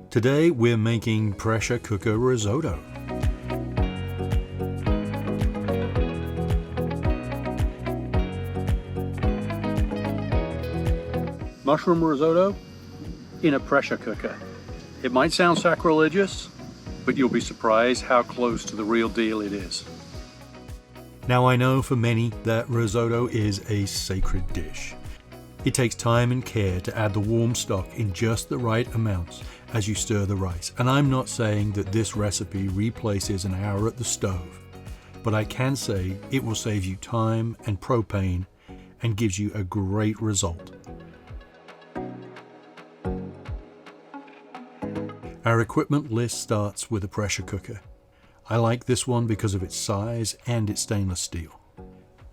Today we're making pressure cooker risotto. Mushroom risotto in a pressure cooker. It might sound sacrilegious, but you'll be surprised how close to the real deal it is. Now I know for many that risotto is a sacred dish. It takes time and care to add the warm stock in just the right amounts as you stir the rice. And I'm not saying that this recipe replaces an hour at the stove, but I can say it will save you time and propane and gives you a great result. Our equipment list starts with a pressure cooker. I like this one because of its size and its stainless steel.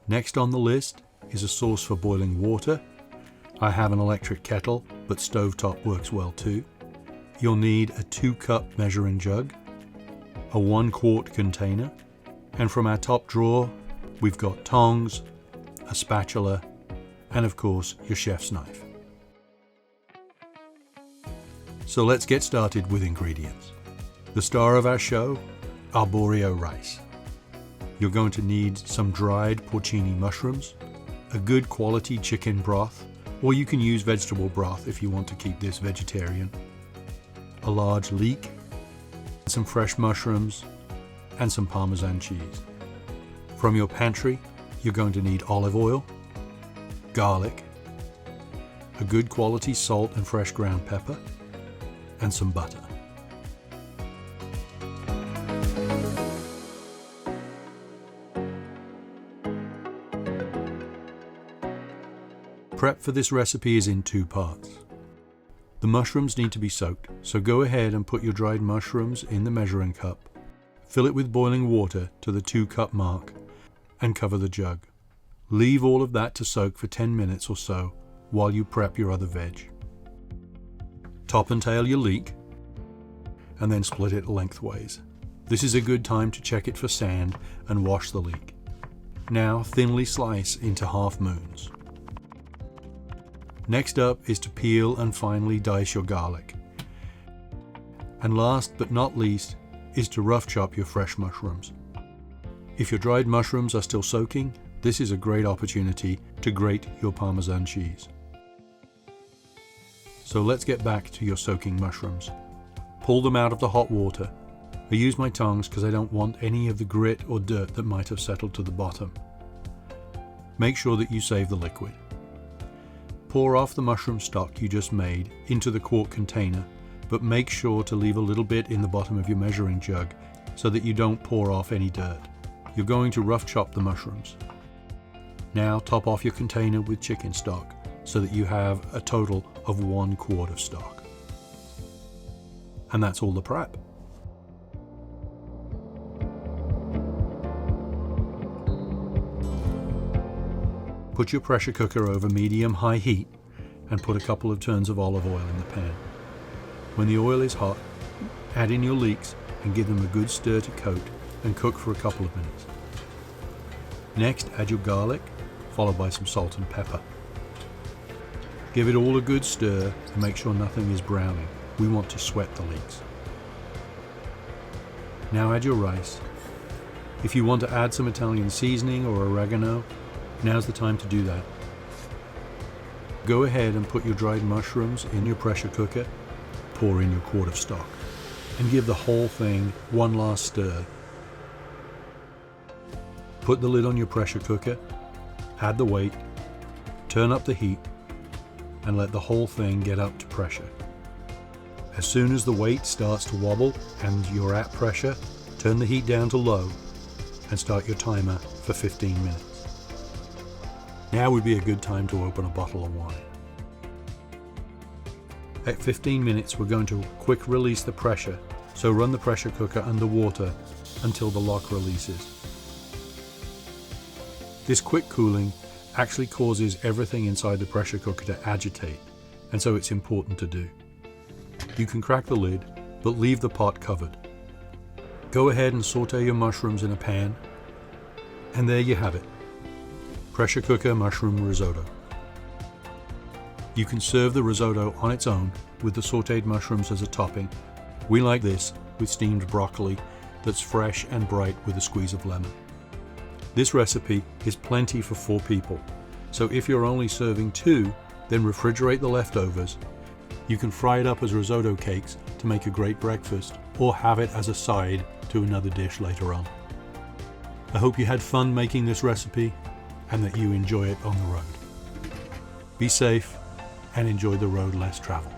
Next on the list is a sauce for boiling water. I have an electric kettle, but stovetop works well too. You'll need a 2-cup measuring jug, a 1-quart container, and from our top drawer, we've got tongs, a spatula, and of course, your chef's knife. So let's get started with ingredients. The star of our show, Arborio rice. You're going to need some dried porcini mushrooms, a good quality chicken broth, or you can use vegetable broth if you want to keep this vegetarian, a large leek, some fresh mushrooms, and some Parmesan cheese. From your pantry, you're going to need olive oil, garlic, a good quality salt and fresh ground pepper, and some butter. Prep for this recipe is in 2 parts. The mushrooms need to be soaked, so go ahead and put your dried mushrooms in the measuring cup, fill it with boiling water to the 2-cup mark, and cover the jug. Leave all of that to soak for 10 minutes or so while you prep your other veg. Top and tail your leek, and then split it lengthways. This is a good time to check it for sand and wash the leek. Now thinly slice into half moons. Next up is to peel and finely dice your garlic. And last but not least is to rough chop your fresh mushrooms. If your dried mushrooms are still soaking, this is a great opportunity to grate your Parmesan cheese. So let's get back to your soaking mushrooms. Pull them out of the hot water. I use my tongs because I don't want any of the grit or dirt that might have settled to the bottom. Make sure that you save the liquid. Pour off the mushroom stock you just made into the quart container, but make sure to leave a little bit in the bottom of your measuring jug so that you don't pour off any dirt. You're going to rough chop the mushrooms. Now top off your container with chicken stock so that you have a total of 1 quart of stock. And that's all the prep. Put your pressure cooker over medium-high heat and put a couple of turns of olive oil in the pan. When the oil is hot, add in your leeks and give them a good stir to coat and cook for a couple of minutes. Next, add your garlic, followed by some salt and pepper. Give it all a good stir and make sure nothing is browning. We want to sweat the leeks. Now add your rice. If you want to add some Italian seasoning or oregano, now's the time to do that. Go ahead and put your dried mushrooms in your pressure cooker, pour in your quart of stock, and give the whole thing one last stir. Put the lid on your pressure cooker, add the weight, turn up the heat, and let the whole thing get up to pressure. As soon as the weight starts to wobble and you're at pressure, turn the heat down to low and start your timer for 15 minutes. Now would be a good time to open a bottle of wine. At 15 minutes, we're going to quick release the pressure, so run the pressure cooker under water until the lock releases. This quick cooling actually causes everything inside the pressure cooker to agitate, and so it's important to do. You can crack the lid, but leave the pot covered. Go ahead and saute your mushrooms in a pan, and there you have it. Pressure cooker mushroom risotto. You can serve the risotto on its own with the sautéed mushrooms as a topping. We like this with steamed broccoli that's fresh and bright with a squeeze of lemon. This recipe is plenty for 4 people, so if you're only serving 2, then refrigerate the leftovers. You can fry it up as risotto cakes to make a great breakfast, or have it as a side to another dish later on. I hope you had fun making this recipe and that you enjoy it on the road. Be safe and enjoy the road less traveled.